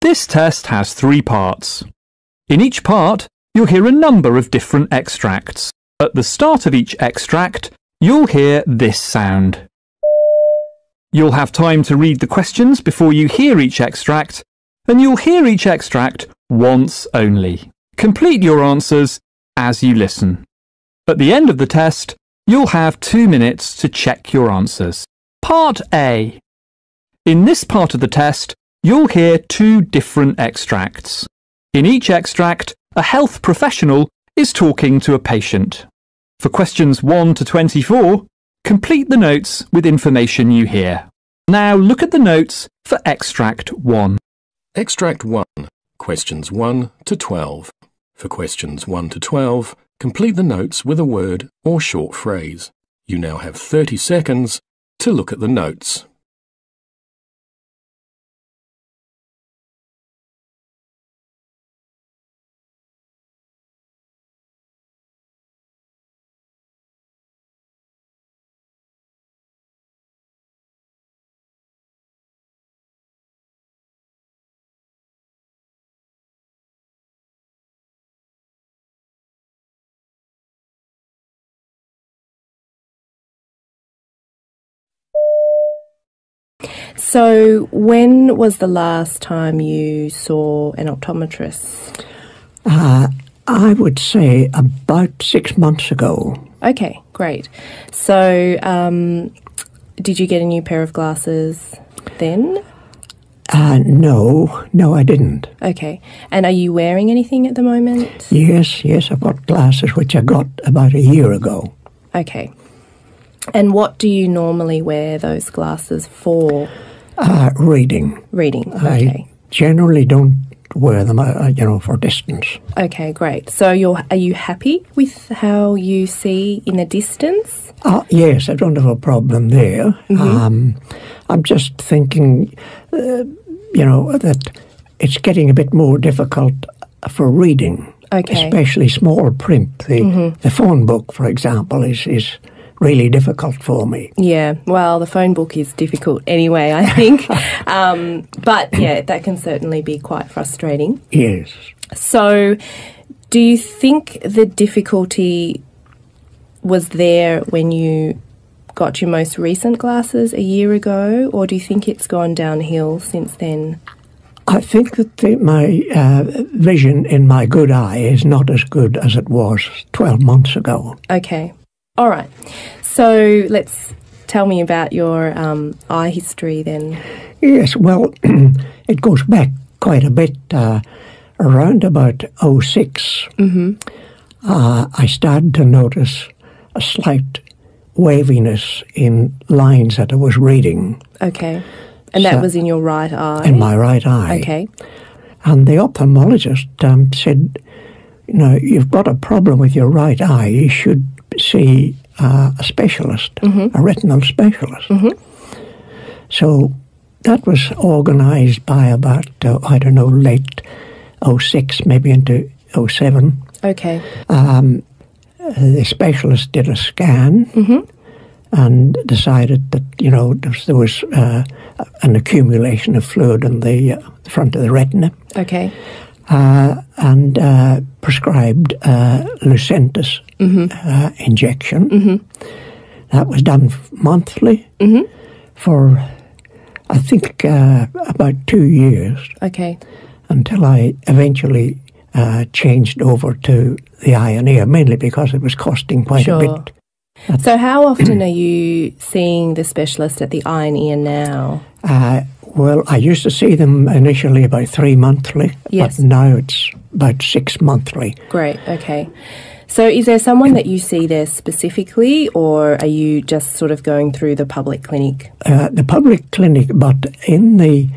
This test has 3 parts. In each part, you'll hear a number of different extracts. At the start of each extract, you'll hear this sound. You'll have time to read the questions before you hear each extract, and you'll hear each extract once only. Complete your answers as you listen. At the end of the test, you'll have 2 minutes to check your answers. Part A. In this part of the test, you'll hear 2 different extracts. In each extract, a health professional is talking to a patient. For questions 1 to 24, complete the notes with information you hear. Now look at the notes for Extract 1. Extract 1, questions 1 to 12. For questions 1 to 12, complete the notes with a word or short phrase. You now have 30 seconds to look at the notes. So, when was the last time you saw an optometrist? I would say about 6 months ago. Okay, great. So, did you get a new pair of glasses then? No, I didn't. Okay. And are you wearing anything at the moment? Yes, I've got glasses which I got about a year ago. Okay. And what do you normally wear those glasses for? Reading. Reading, okay. I generally don't wear them, for distance. Okay, great. So are you happy with how you see in the distance? Yes, I don't have a problem there. Mm-hmm. I'm just thinking, that it's getting a bit more difficult for reading. Okay. Especially small print. The phone book, for example, is really difficult for me. Yeah, well, the phone book is difficult anyway, I think. But yeah, that can certainly be quite frustrating. Yes. So, do you think the difficulty was there when you got your most recent glasses a year ago, or do you think it's gone downhill since then? I think that my vision in my good eye is not as good as it was 12 months ago. Okay. All right. So tell me about your eye history then. Yes, well, it goes back quite a bit. Around about 06, I started to notice a slight waviness in lines that I was reading. Okay. And that was in your right eye? In my right eye. Okay. And the ophthalmologist said, you've got a problem with your right eye. You should see a specialist, a retinal specialist. So that was organised by about, late 06, maybe into 07. Okay. The specialist did a scan and decided that, there was an accumulation of fluid in the front of the retina. Okay. And prescribed Lucentis injection. That was done monthly for, I think, about 2 years. Okay. Until I eventually changed over to the eye and ear, mainly because it was costing quite a bit. So how often are you seeing the specialist at the eye and ear now? Well, I used to see them initially about 3 monthly, yes. But now it's about 6 monthly. Great, okay. So is there someone that you see there specifically, or are you just sort of going through the public clinic? The public clinic, but in the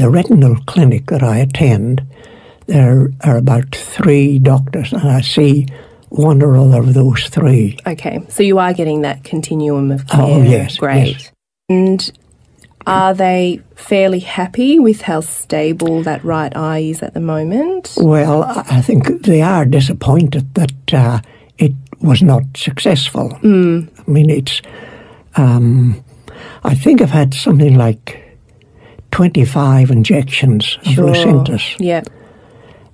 retinal clinic that I attend, there are about 3 doctors, and I see one or other of those 3. Okay, so you are getting that continuum of care. Oh, yes. Great. Yes. And are they fairly happy with how stable that right eye is at the moment? Well, I think they are disappointed that it was not successful. I mean, it's... I think I've had something like 25 injections of Lucentis. Yeah.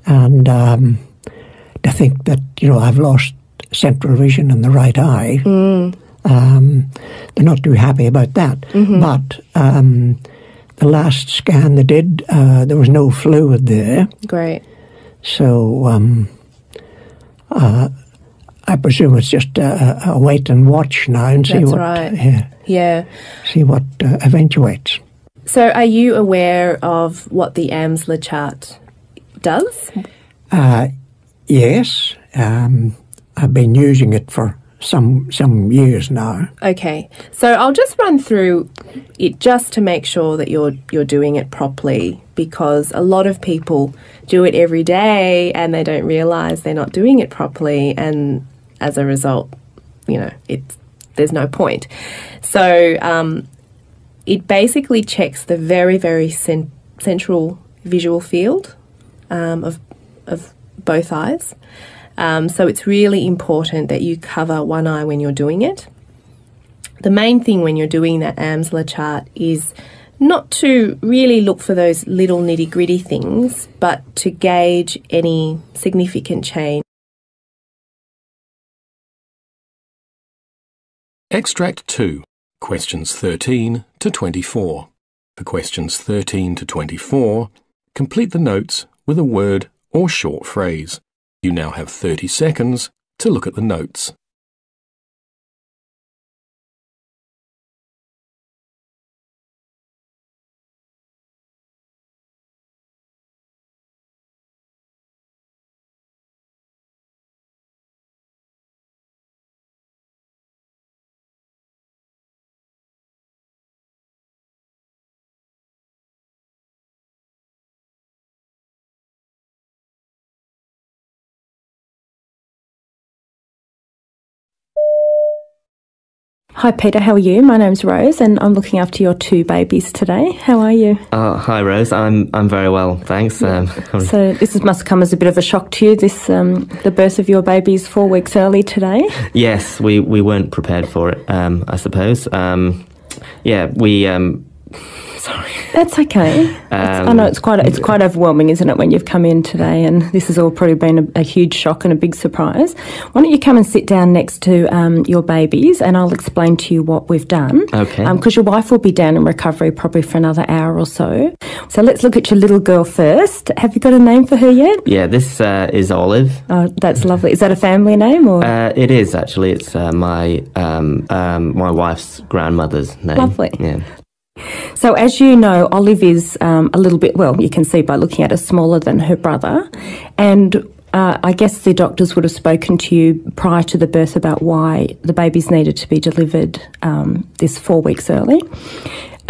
And to think that, I've lost central vision in the right eye, they're not too happy about that. But the last scan they did, there was no fluid there. Great. So I presume it's just a wait and watch now and see That's what. right. Yeah. See what eventuates. So are you aware of what the AMSLA chart does? Yes. I've been using it for some years now. Okay. So I'll just run through it just to make sure that you're doing it properly, because a lot of people do it every day and they don't realise they're not doing it properly, and as a result, there's no point. So it basically checks the very, very central visual field of both eyes. So it's really important that you cover one eye when you're doing it. The main thing when you're doing that AMSLA chart is not to really look for those little nitty-gritty things, but to gauge any significant change. Extract 2, questions 13 to 24. For questions 13 to 24, complete the notes with a word or short phrase. You now have 30 seconds to look at the notes. Hi Peter, how are you? My name's Rose and I'm looking after your 2 babies today. How are you? Hi Rose, I'm very well, thanks. So this must come as a bit of a shock to you, the birth of your babies 4 weeks early today? Yes, we weren't prepared for it, I suppose. Sorry. That's okay. I know it's quite overwhelming, isn't it, when you've come in today, and this has all probably been a huge shock and a big surprise. Why don't you come and sit down next to your babies, and I'll explain to you what we've done. Okay. Because your wife will be down in recovery probably for another hour or so. So let's look at your little girl first. Have you got a name for her yet? Yeah, this is Olive. Oh, that's lovely. Is that a family name or? It is actually. It's my wife's grandmother's name. Lovely. Yeah. So as you know, Olive is a little bit, well, you can see by looking at her, smaller than her brother. And I guess the doctors would have spoken to you prior to the birth about why the babies needed to be delivered this 4 weeks early.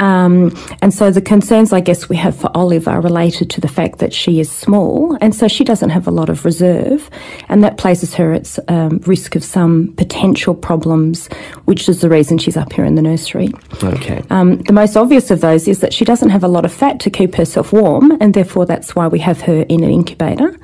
And so the concerns, I guess, we have for Olive are related to the fact that she is small, and so she doesn't have a lot of reserve, and that places her at risk of some potential problems, which is the reason she's up here in the nursery. Okay. The most obvious of those is that she doesn't have a lot of fat to keep herself warm, and therefore that's why we have her in an incubator.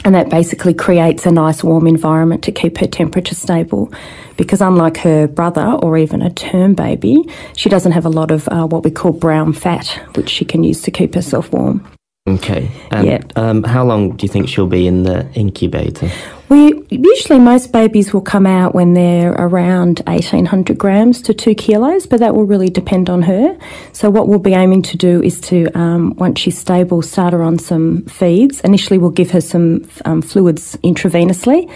And that basically creates a nice warm environment to keep her temperature stable, because unlike her brother or even a term baby, she doesn't have a lot of what we call brown fat, which she can use to keep herself warm. Okay. How long do you think she'll be in the incubator? Usually most babies will come out when they're around 1,800 grams to 2 kilos, but that will really depend on her. So what we'll be aiming to do is to, once she's stable, start her on some feeds. Initially we'll give her some fluids intravenously.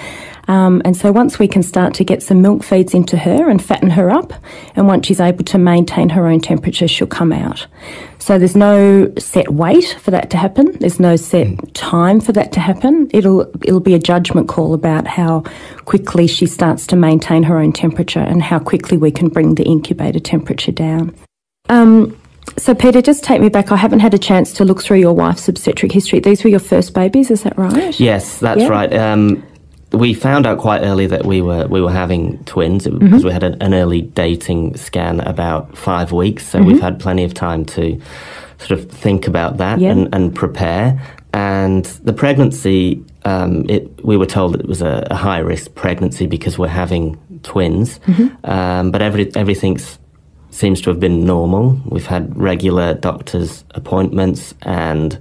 And so once we can start to get some milk feeds into her and fatten her up, and once she's able to maintain her own temperature, she'll come out. So there's no set weight for that to happen. There's no set time for that to happen. It'll be a judgment call about how quickly she starts to maintain her own temperature and how quickly we can bring the incubator temperature down. So Peter, just take me back. I haven't had a chance to look through your wife's obstetric history. These were your first babies, is that right? Yes, that's right. We found out quite early that we were having twins because we had an early dating scan about 5 weeks. So we've had plenty of time to sort of think about that and prepare. And the pregnancy, we were told that it was a high-risk pregnancy because we're having twins. But everything's seems to have been normal. We've had regular doctor's appointments and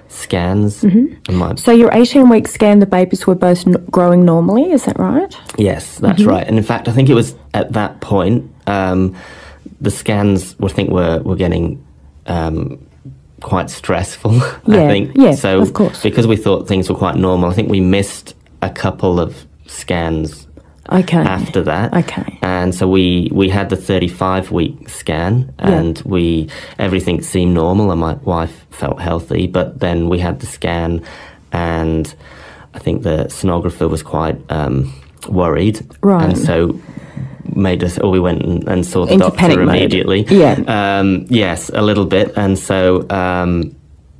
scans. So your 18-week scan, the babies were both growing normally, is that right? Yes, that's right. And in fact, I think it was at that point, the scans were getting quite stressful, I think. Yeah, so of course. Because we thought things were quite normal, I think we missed a couple of scans after that. Okay. And so we had the 35-week scan, and everything seemed normal, and my wife felt healthy. But then we had the scan, and I think the sonographer was quite worried. Right. And so we went and saw the doctor immediately. Yeah. Yes, a little bit. And so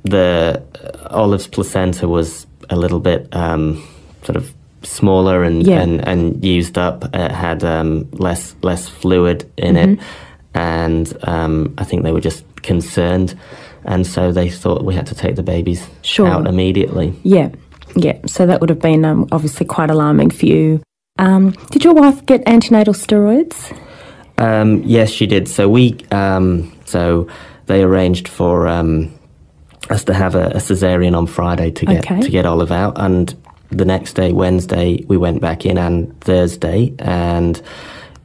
the Olive's placenta was a little bit sort of smaller and used up. It had less fluid in it, and I think they were just concerned, and so they thought we had to take the babies out immediately. Yeah. So that would have been obviously quite alarming for you. Did your wife get antenatal steroids? Yes, she did. So they arranged for us to have a cesarean on Friday to get Olive out, and the next day, Wednesday, we went back in, and Thursday, and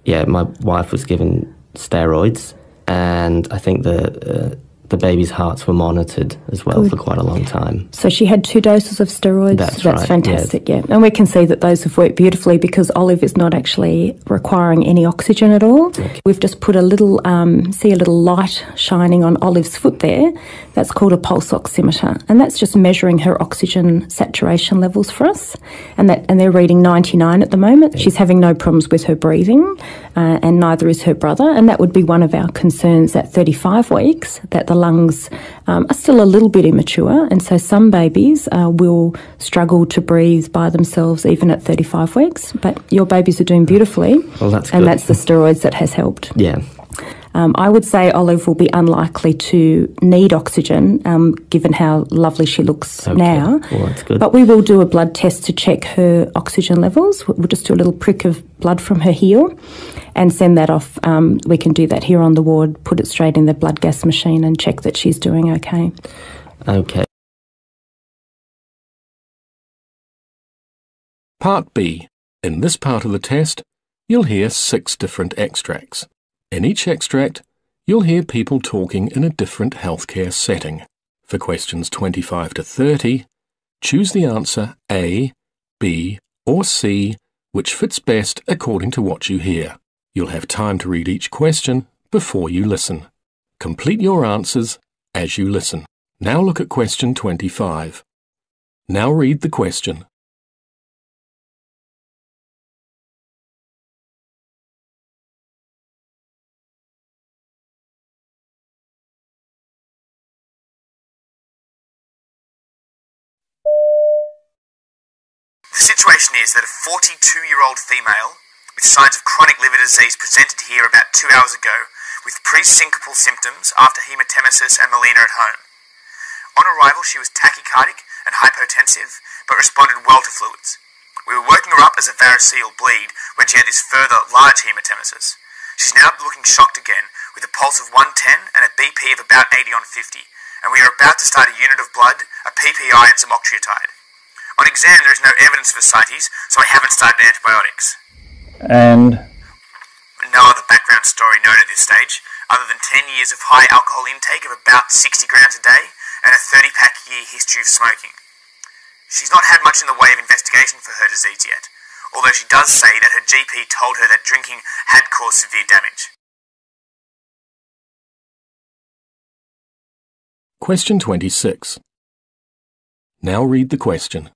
my wife was given steroids, and I think the baby's hearts were monitored as well for quite a long time. So she had 2 doses of steroids? That's right, fantastic, And we can see that those have worked beautifully because Olive is not actually requiring any oxygen at all. Okay. We've just put a little light shining on Olive's foot there. That's called a pulse oximeter, and that's just measuring her oxygen saturation levels for us. And they're reading 99 at the moment. She's having no problems with her breathing, and neither is her brother. And that would be one of our concerns at 35 weeks, that the lungs are still a little bit immature, and so some babies will struggle to breathe by themselves even at 35 weeks. But your babies are doing beautifully. Well, that's good. And that's the steroids that has helped. Yeah. I would say Olive will be unlikely to need oxygen, given how lovely she looks now. Well, that's good. But we will do a blood test to check her oxygen levels. We'll just do a little prick of blood from her heel and send that off. We can do that here on the ward, put it straight in the blood gas machine and check that she's doing okay. Okay. Part B. In this part of the test, you'll hear 6 different extracts. In each extract, you'll hear people talking in a different healthcare setting. For questions 25 to 30, choose the answer A, B, or C, which fits best according to what you hear. You'll have time to read each question before you listen. Complete your answers as you listen. Now look at question 25. Now read the question. The situation is that a 42-year-old female with signs of chronic liver disease presented here about 2 hours ago with pre-syncopal symptoms after hematemesis and melena at home. On arrival, she was tachycardic and hypotensive, but responded well to fluids. We were working her up as a variceal bleed when she had this further large hematemesis. She's now looking shocked again, with a pulse of 110 and a BP of about 80 on 50, and we are about to start a unit of blood, a PPI and some octreotide. On exam, there is no evidence of ascites, so I haven't started antibiotics. And No other background story known at this stage, other than 10 years of high alcohol intake of about 60 grams a day and a 30-pack a year history of smoking. She's not had much in the way of investigation for her disease yet, although she does say that her GP told her that drinking had caused severe damage. Question 26. Now read the question.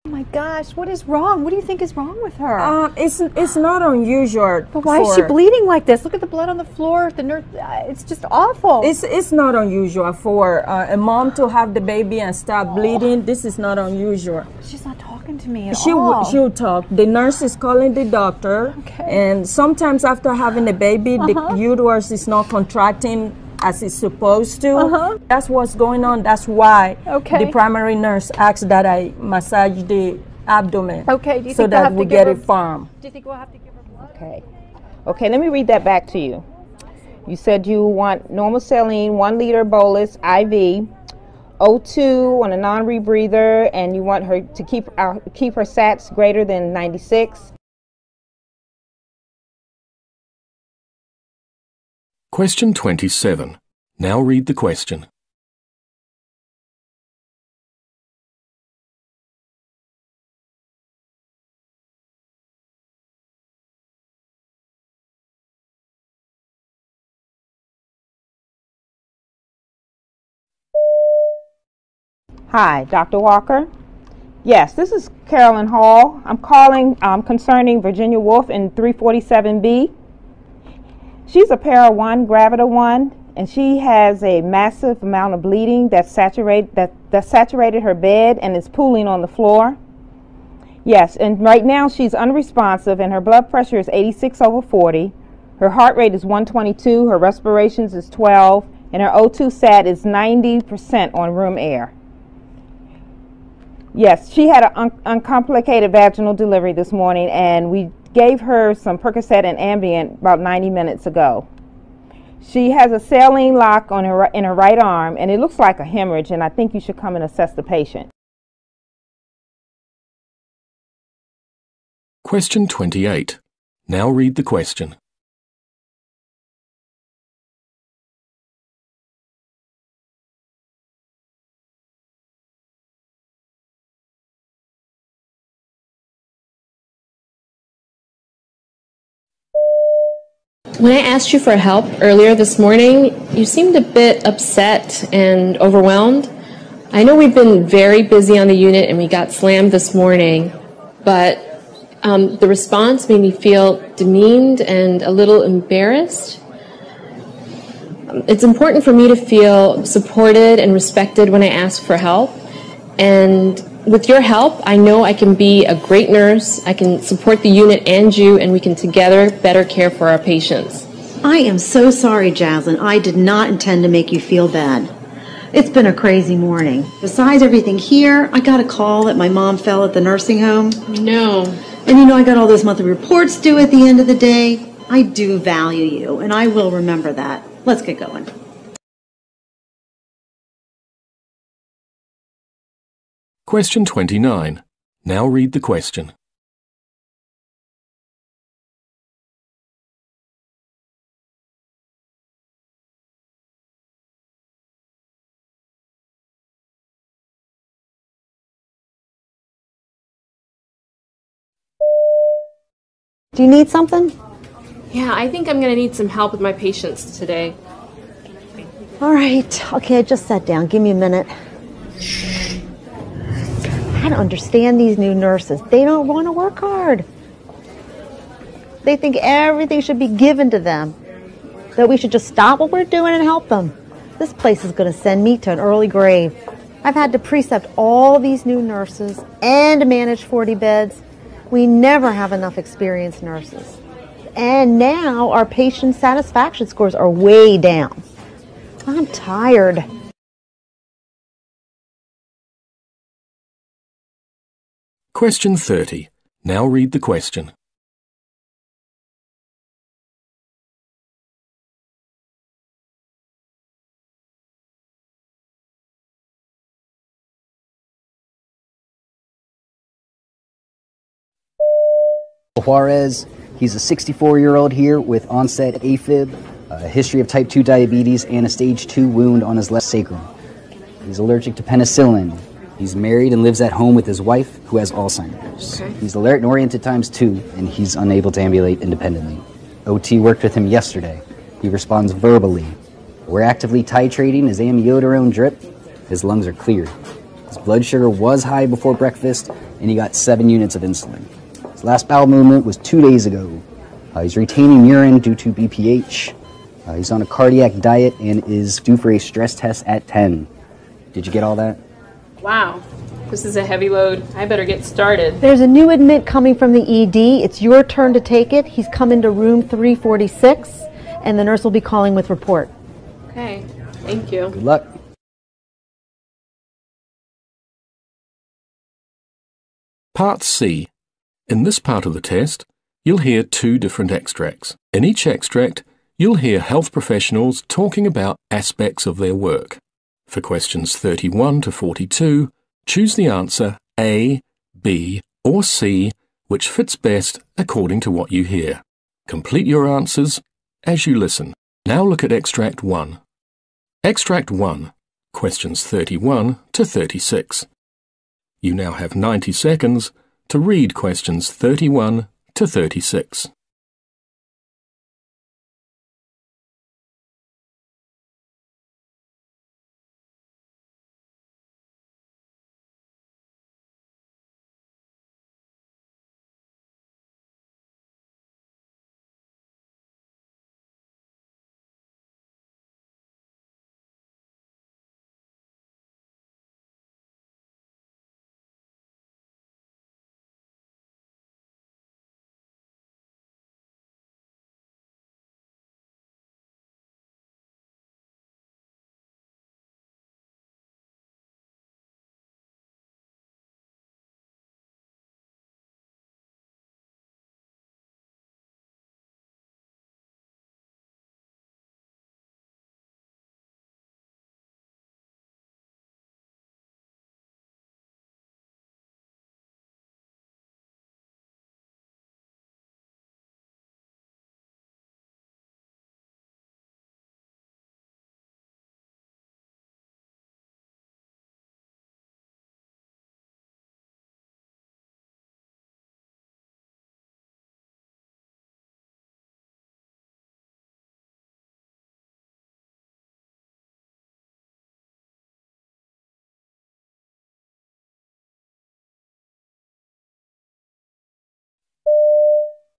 Oh my gosh, what is wrong? What do you think is wrong with her? It's not unusual. But why is she bleeding like this? Look at the blood on the floor. The nurse, it's just awful. It's not unusual for a mom to have the baby and start bleeding. This is not unusual. She's not talking to me at all. She'll talk. The nurse is calling the doctor, and sometimes after having the baby, the uterus is not contracting as it's supposed to. That's what's going on. That's why the primary nurse asked that I massage the abdomen. Okay, do you so think that we get it firm. Do you think we'll have to give her blood? Okay. Okay, let me read that back to you. You said you want normal saline, 1 liter bolus, IV, O2 on a non-rebreather, and you want her to keep her SATs greater than 96. Question 27. Now read the question. Hi, Dr. Walker. Yes, this is Carolyn Hall. I'm calling concerning Virginia Wolf in 347B. She's a para 1, gravida 1, and she has a massive amount of bleeding that saturated her bed and is pooling on the floor. Yes, and right now she's unresponsive and her blood pressure is 86/40. Her heart rate is 122, her respirations is 12, and her O2 sat is 90% on room air. Yes, she had an uncomplicated vaginal delivery this morning, and we gave her some Percocet and Ambien about 90 minutes ago. She has a saline lock on in her right arm, and it looks like a hemorrhage, and I think you should come and assess the patient. Question 28. Now read the question. When I asked you for help earlier this morning, you seemed a bit upset and overwhelmed. I know we've been very busy on the unit and we got slammed this morning, but the response made me feel demeaned and a little embarrassed. It's important for me to feel supported and respected when I ask for help, and with your help, I know I can be a great nurse, I can support the unit and you, and we can together better care for our patients. I am so sorry, Jaslyn. I did not intend to make you feel bad. It's been a crazy morning. Besides everything here, I got a call that my mom fell at the nursing home. No. And you know, I got all those monthly reports due at the end of the day. I do value you, and I will remember that. Let's get going. Question 29. Now read the question. Do you need something? Yeah, I think I'm going to need some help with my patients today. All right. Okay, I just sat down. Give me a minute. I don't understand these new nurses. They don't want to work hard. They think everything should be given to them, that we should just stop what we're doing and help them. This place is going to send me to an early grave. I've had to precept all these new nurses and manage 40 beds. We never have enough experienced nurses. And now our patient satisfaction scores are way down. I'm tired. Question 30. Now read the question. Juarez, he's a 64-year-old here with onset AFib, a history of type 2 diabetes, and a stage 2 wound on his left sacrum. He's allergic to penicillin. He's married and lives at home with his wife, who has Alzheimer's. Okay. He's alert and oriented times 2, and he's unable to ambulate independently. OT worked with him yesterday. He responds verbally. We're actively titrating his amiodarone drip. His lungs are clear. His blood sugar was high before breakfast, and he got 7 units of insulin. His last bowel movement was 2 days ago. He's retaining urine due to BPH. He's on a cardiac diet and is due for a stress test at 10. Did you get all that? Wow, this is a heavy load. I better get started. There's a new admit coming from the ED. It's your turn to take it. He's come into room 346, and the nurse will be calling with report. Okay. Thank you. Good luck. Part C. In this part of the test, you'll hear 2 different extracts. In each extract, you'll hear health professionals talking about aspects of their work. For questions 31 to 42, choose the answer A, B, or C, which fits best according to what you hear. Complete your answers as you listen. Now look at Extract 1. Extract 1, questions 31 to 36. You now have 90 seconds to read questions 31 to 36.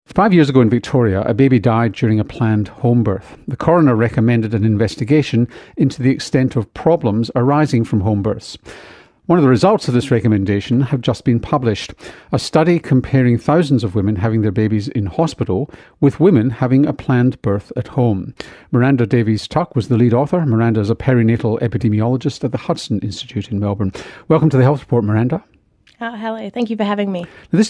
Five years ago in Victoria, a baby died during a planned home birth. The coroner recommended an investigation into the extent of problems arising from home births. One of the results of this recommendation have just been published, a study comparing thousands of women having their babies in hospital with women having a planned birth at home. Miranda Davies-Tuck was the lead author. Miranda is a perinatal epidemiologist at the Hudson Institute in Melbourne. Welcome to the Health Report, Miranda. Hello, thank you for having me.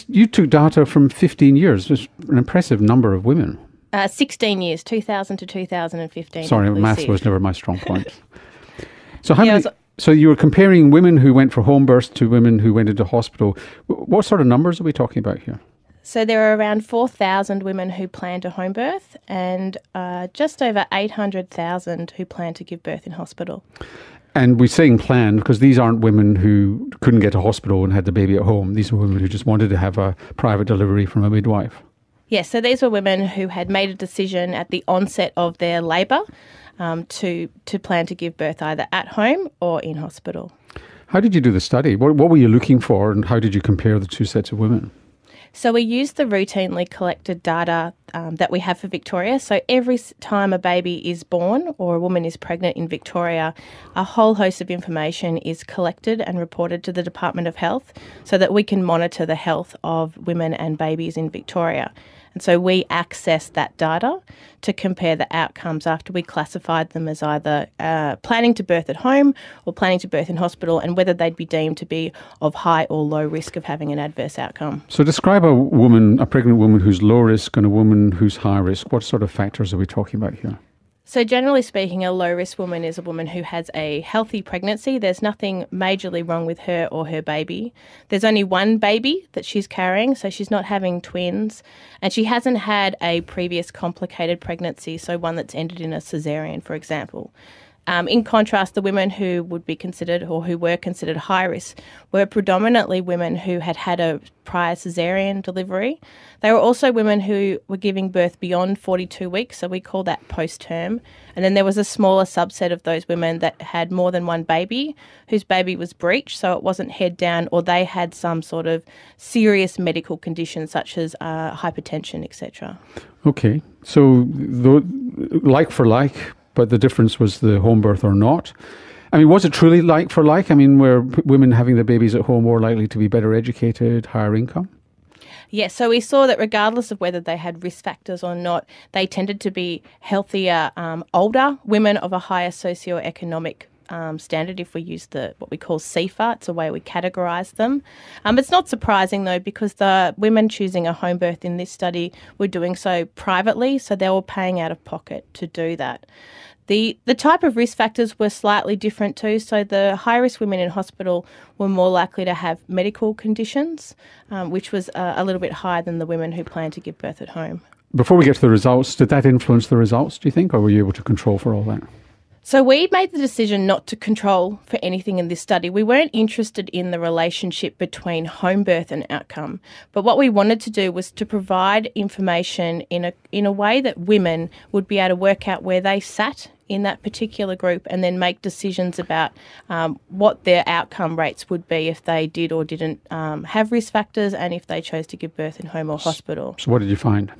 You took data from 15 years. There's an impressive number of women. 16 years, 2000 to 2015. Sorry, maths was never my strong point. So you were comparing women who went for home births to women who went into hospital. What sort of numbers are we talking about here? So there are around 4,000 women who planned a home birth and just over 800,000 who plan to give birth in hospital. And we're saying planned because these aren't women who couldn't get to hospital and had the baby at home. These are women who just wanted to have a private delivery from a midwife. Yes, so these were women who had made a decision at the onset of their labour to plan to give birth either at home or in hospital. How did you do the study? What were you looking for and how did you compare the two sets of women? So we used the routinely collected data that we have for Victoria. So every time a baby is born or a woman is pregnant in Victoria, a whole host of information is collected and reported to the Department of Health so that we can monitor the health of women and babies in Victoria. And so we accessed that data to compare the outcomes after we classified them as either planning to birth at home or planning to birth in hospital and whether they'd be deemed to be of high or low risk of having an adverse outcome. So describe a pregnant woman who's low risk and a woman who's high risk. What sort of factors are we talking about here? So generally speaking, a low-risk woman is a woman who has a healthy pregnancy. There's nothing majorly wrong with her or her baby. There's only one baby that she's carrying, so she's not having twins. And she hasn't had a previous complicated pregnancy, so one that's ended in a caesarean, for example. In contrast, the women who would be considered or who were considered high risk were predominantly women who had had a prior caesarean delivery. They were also women who were giving birth beyond 42 weeks, so we call that post-term. And then there was a smaller subset of those women that had more than one baby, whose baby was breech, so it wasn't head down, or they had some sort of serious medical condition such as hypertension, etc. Okay, so like for like, but the difference was the home birth or not. I mean, was it truly like for like? I mean, were women having their babies at home more likely to be better educated, higher income? Yes, so we saw that regardless of whether they had risk factors or not, they tended to be healthier, older women of a higher socioeconomic standard, if we use what we call CEFA. It's a way we categorise them. It's not surprising, though, because the women choosing a home birth in this study were doing so privately, so they were paying out of pocket to do that. The type of risk factors were slightly different too. So the high-risk women in hospital were more likely to have medical conditions, which was a little bit higher than the women who planned to give birth at home. Before we get to the results, did that influence the results, do you think, or were you able to control for all that? So we made the decision not to control for anything in this study. We weren't interested in the relationship between home birth and outcome. But what we wanted to do was to provide information in a way that women would be able to work out where they sat in that particular group and then make decisions about what their outcome rates would be if they did or didn't have risk factors and if they chose to give birth in home or hospital. So what did you find?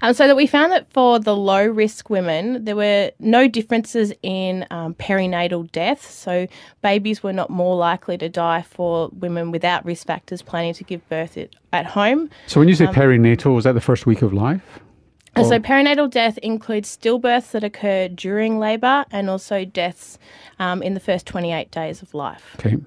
So that we found that for the low-risk women, there were no differences in perinatal death. So babies were not more likely to die for women without risk factors planning to give birth at home. So when you say perinatal, was that the first week of life? So perinatal death includes stillbirths that occur during labour and also deaths in the first 28 days of life. Okay.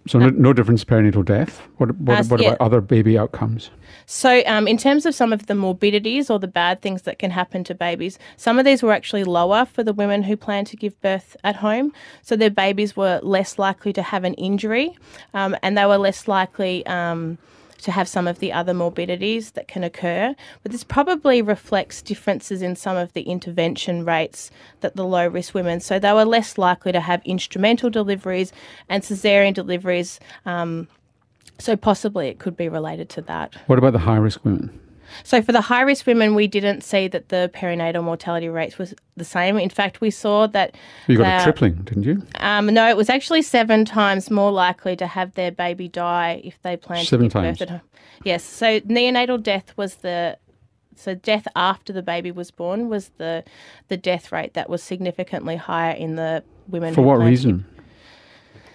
So no difference in perinatal death. What about other baby outcomes? So in terms of some of the morbidities or the bad things that can happen to babies, some of these were actually lower for the women who plan to give birth at home. So their babies were less likely to have an injury and they were less likely to have some of the other morbidities that can occur. But this probably reflects differences in some of the intervention rates that the low-risk women, so they were less likely to have instrumental deliveries and caesarean deliveries, so possibly it could be related to that. What about the high-risk women? So for the high-risk women, we didn't see that the perinatal mortality rates was the same. In fact, we saw that... You got a tripling, didn't you? No, it was actually 7 times more likely to have their baby die if they planned to give birth at home. Yes, so neonatal death was so death after the baby was born was the death rate that was significantly higher in the women. For what reason?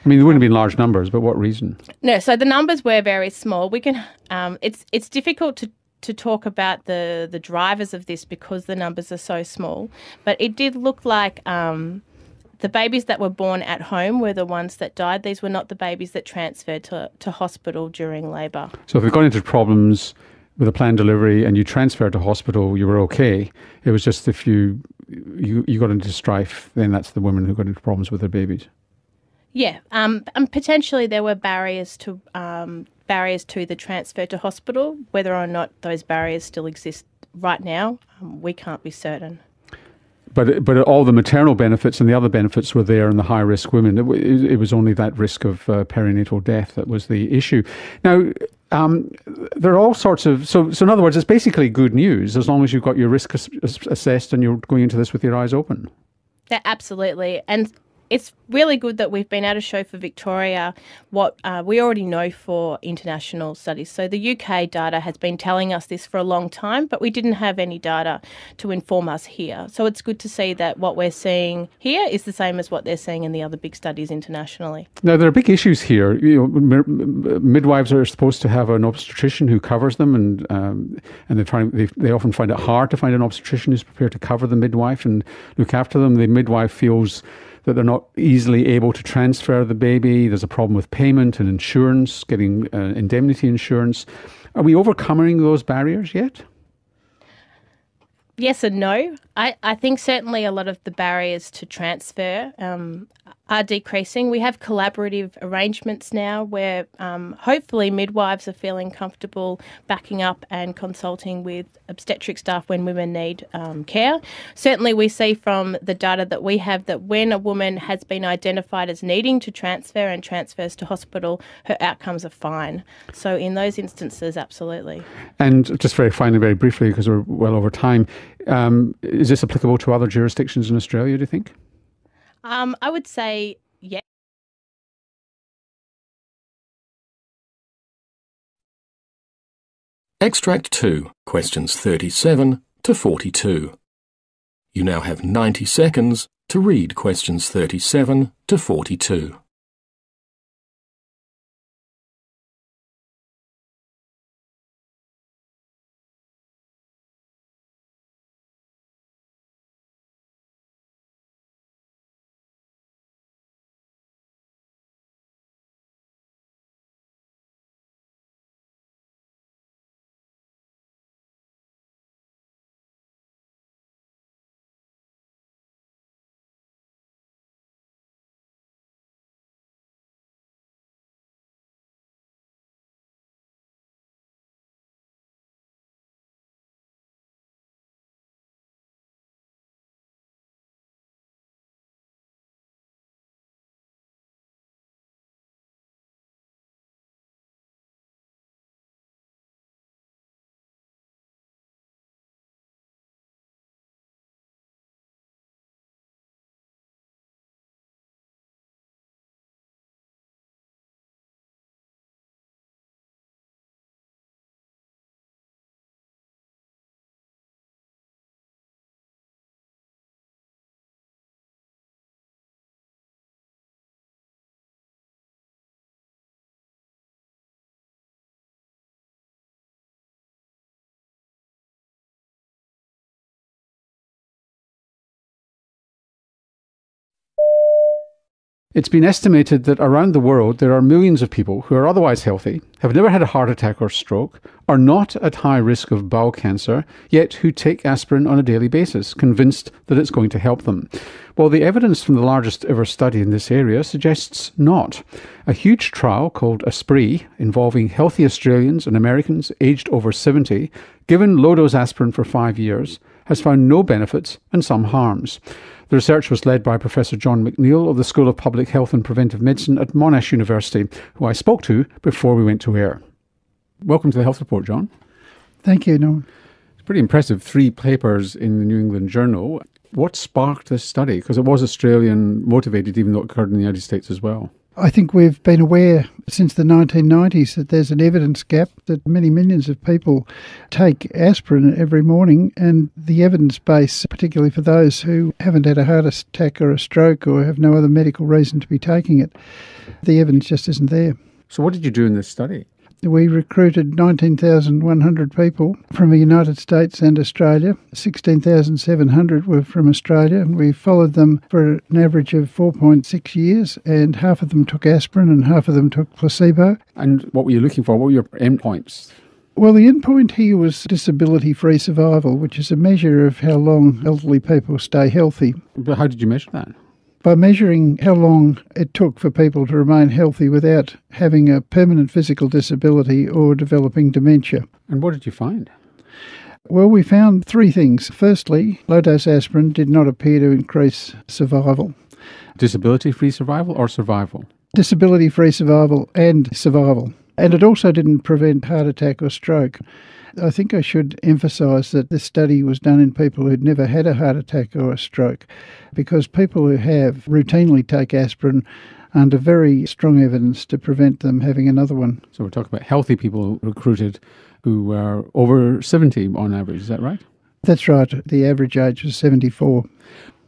I mean, there wouldn't have been large numbers, but what reason? No, so the numbers were very small. We can. It's difficult to talk about the drivers of this because the numbers are so small. But it did look like the babies that were born at home were the ones that died. These were not the babies that transferred to hospital during labour. So if you've gone into problems with a planned delivery and you transferred to hospital, you were okay. It was just if you got into strife, then that's the women who got into problems with their babies. Yeah, and potentially there were barriers to the transfer to hospital. Whether or not those barriers still exist right now, we can't be certain. But all the maternal benefits and the other benefits were there in the high-risk women. It was only that risk of perinatal death that was the issue. Now, there are all sorts of... So in other words, it's basically good news as long as you've got your risk assessed and you're going into this with your eyes open. Yeah, absolutely. And it's really good that we've been able to show for Victoria what we already know for international studies. So the UK data has been telling us this for a long time, but we didn't have any data to inform us here. So it's good to see that what we're seeing here is the same as what they're seeing in the other big studies internationally. Now, there are big issues here. Midwives are supposed to have an obstetrician who covers them, and they often find it hard to find an obstetrician who's prepared to cover the midwife and look after them. The midwife feels that they're not easily able to transfer the baby. There's a problem with payment and insurance, getting indemnity insurance. Are we overcoming those barriers yet? Yes and no. I think certainly a lot of the barriers to transfer are decreasing. We have collaborative arrangements now where hopefully midwives are feeling comfortable backing up and consulting with obstetric staff when women need care. Certainly we see from the data that we have that when a woman has been identified as needing to transfer and transfers to hospital, her outcomes are fine. So in those instances, absolutely. And just very finally, very briefly, because we're well over time, is this applicable to other jurisdictions in Australia, do you think? I would say yes. Extract 2, questions 37 to 42. You now have 90 seconds to read questions 37 to 42. It's been estimated that around the world there are millions of people who are otherwise healthy, have never had a heart attack or stroke, are not at high risk of bowel cancer, yet who take aspirin on a daily basis, convinced that it's going to help them. Well, the evidence from the largest ever study in this area suggests not. A huge trial called ASPREE, involving healthy Australians and Americans aged over 70, given low-dose aspirin for 5 years, has found no benefits and some harms. The research was led by Professor John McNeil of the School of Public Health and Preventive Medicine at Monash University, who I spoke to before we went to air. Welcome to the Health Report, John. Thank you, Norman. It's pretty impressive, 3 papers in the New England Journal. What sparked this study? Because it was Australian motivated, even though it occurred in the United States as well. I think we've been aware since the 1990s that there's an evidence gap, that many millions of people take aspirin every morning, and the evidence base, particularly for those who haven't had a heart attack or a stroke or have no other medical reason to be taking it, the evidence just isn't there. So what did you do in this study? We recruited 19,100 people from the United States and Australia. 16,700 were from Australia, and we followed them for an average of 4.6 years, and half of them took aspirin and half of them took placebo. And what were you looking for? What were your endpoints? Well, the endpoint here was disability-free survival, which is a measure of how long elderly people stay healthy. But how did you measure that? By measuring how long it took for people to remain healthy without having a permanent physical disability or developing dementia. And what did you find? Well, we found 3 things. Firstly, low-dose aspirin did not appear to increase survival. Disability-free survival or survival? Disability-free survival and survival. And it also didn't prevent heart attack or stroke. I think I should emphasise that this study was done in people who'd never had a heart attack or a stroke, because people who have routinely take aspirin under very strong evidence to prevent them having another one. So we're talking about healthy people recruited who were over 70 on average, is that right? That's right. The average age was 74.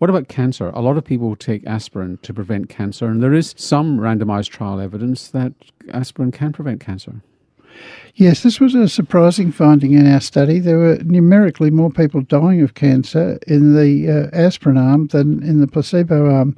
What about cancer? A lot of people take aspirin to prevent cancer, and there is some randomised trial evidence that aspirin can prevent cancer. Yes, this was a surprising finding in our study. There were numerically more people dying of cancer in the aspirin arm than in the placebo arm.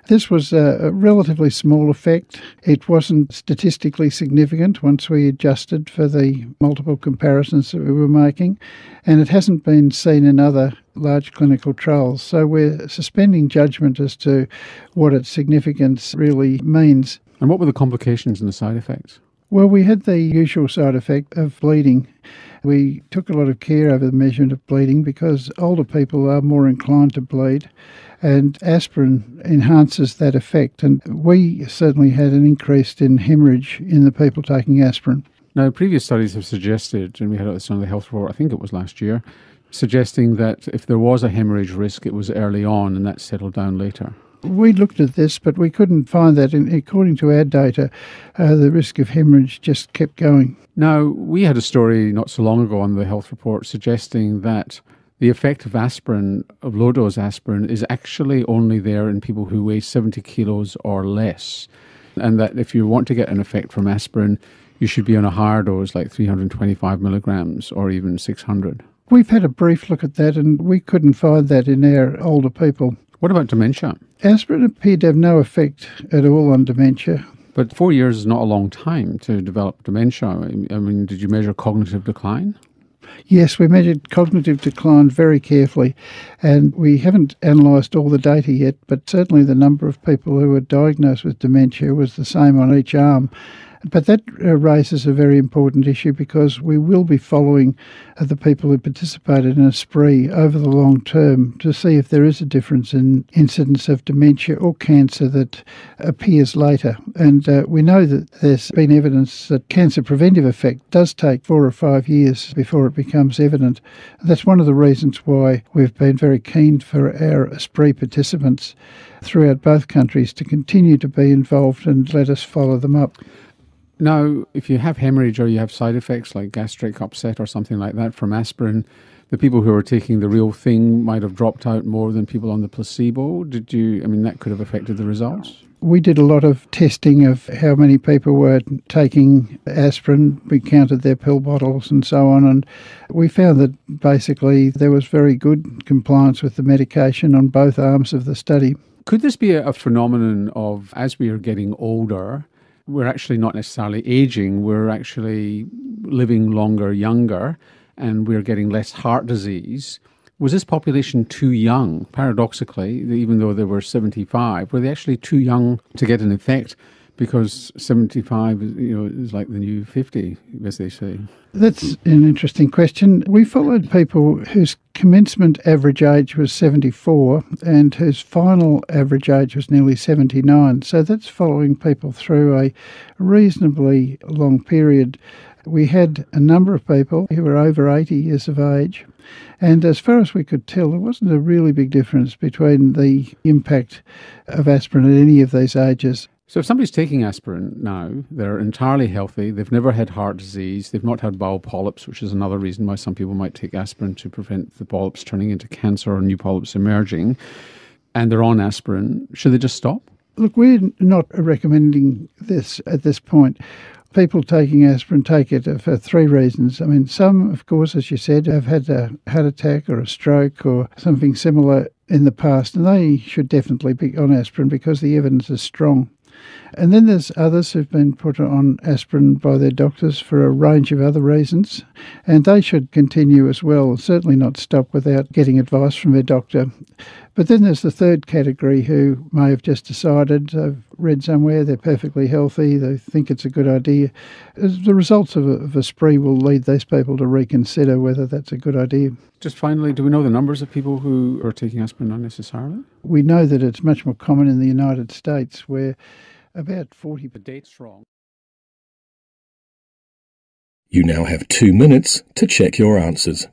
This was a relatively small effect. It wasn't statistically significant once we adjusted for the multiple comparisons that we were making, and it hasn't been seen in other large clinical trials. So we're suspending judgment as to what its significance really means. And what were the complications and the side effects? Well, we had the usual side effect of bleeding. We took a lot of care over the measurement of bleeding because older people are more inclined to bleed, and aspirin enhances that effect. And we certainly had an increase in hemorrhage in the people taking aspirin. Now, previous studies have suggested, and we had this on the Health Report, I think it was last year, suggesting that if there was a hemorrhage risk, it was early on and that settled down later. We looked at this, but we couldn't find that. According to our data, the risk of hemorrhage just kept going. Now, we had a story not so long ago on the Health Report suggesting that the effect of aspirin, of low-dose aspirin, is actually only there in people who weigh 70 kilos or less, and that if you want to get an effect from aspirin, you should be on a higher dose, like 325 milligrams or even 600. We've had a brief look at that, and we couldn't find that in our older people. What about dementia? Aspirin appeared to have no effect at all on dementia. But 4 years is not a long time to develop dementia. I mean, did you measure cognitive decline? Yes, we measured cognitive decline very carefully, and we haven't analysed all the data yet, but certainly the number of people who were diagnosed with dementia was the same on each arm. But that raises a very important issue, because we will be following the people who participated in ASPREE over the long term to see if there is a difference in incidence of dementia or cancer that appears later. And we know that there's been evidence that cancer preventive effect does take 4 or 5 years before it becomes evident. That's one of the reasons why we've been very keen for our ASPREE participants throughout both countries to continue to be involved and let us follow them up. Now, if you have hemorrhage or you have side effects like gastric upset or something like that from aspirin, the people who are taking the real thing might have dropped out more than people on the placebo. That could have affected the results? We did a lot of testing of how many people were taking aspirin. We counted their pill bottles and so on, and we found that basically there was very good compliance with the medication on both arms of the study. Could this be a phenomenon of, as we are getting older, we're actually not necessarily aging, we're actually living longer, younger, and we're getting less heart disease? Was this population too young, paradoxically, even though they were 75? Were they actually too young to get an effect? Because 75 is like the new 50, as they say. That's an interesting question. We followed people whose commencement average age was 74 and whose final average age was nearly 79. So that's following people through a reasonably long period. We had a number of people who were over 80 years of age, and as far as we could tell, there wasn't a really big difference between the impact of aspirin at any of these ages. So if somebody's taking aspirin now, they're entirely healthy, they've never had heart disease, they've not had bowel polyps, which is another reason why some people might take aspirin to prevent the polyps turning into cancer or new polyps emerging, and they're on aspirin, should they just stop? Look, we're not recommending this at this point. People taking aspirin take it for three reasons. I mean, some, of course, as you said, have had a heart attack or a stroke or something similar in the past, and they should definitely be on aspirin because the evidence is strong. And then there's others who've been put on aspirin by their doctors for a range of other reasons, and they should continue as well, certainly not stop without getting advice from their doctor. But then there's the third category who may have just decided, they've read somewhere, they're perfectly healthy, they think it's a good idea. The results of a spree will lead these people to reconsider whether that's a good idea. Just finally, do we know the numbers of people who are taking aspirin unnecessarily? We know that it's much more common in the United States, where about 40... The date's wrong. You now have 2 minutes to check your answers.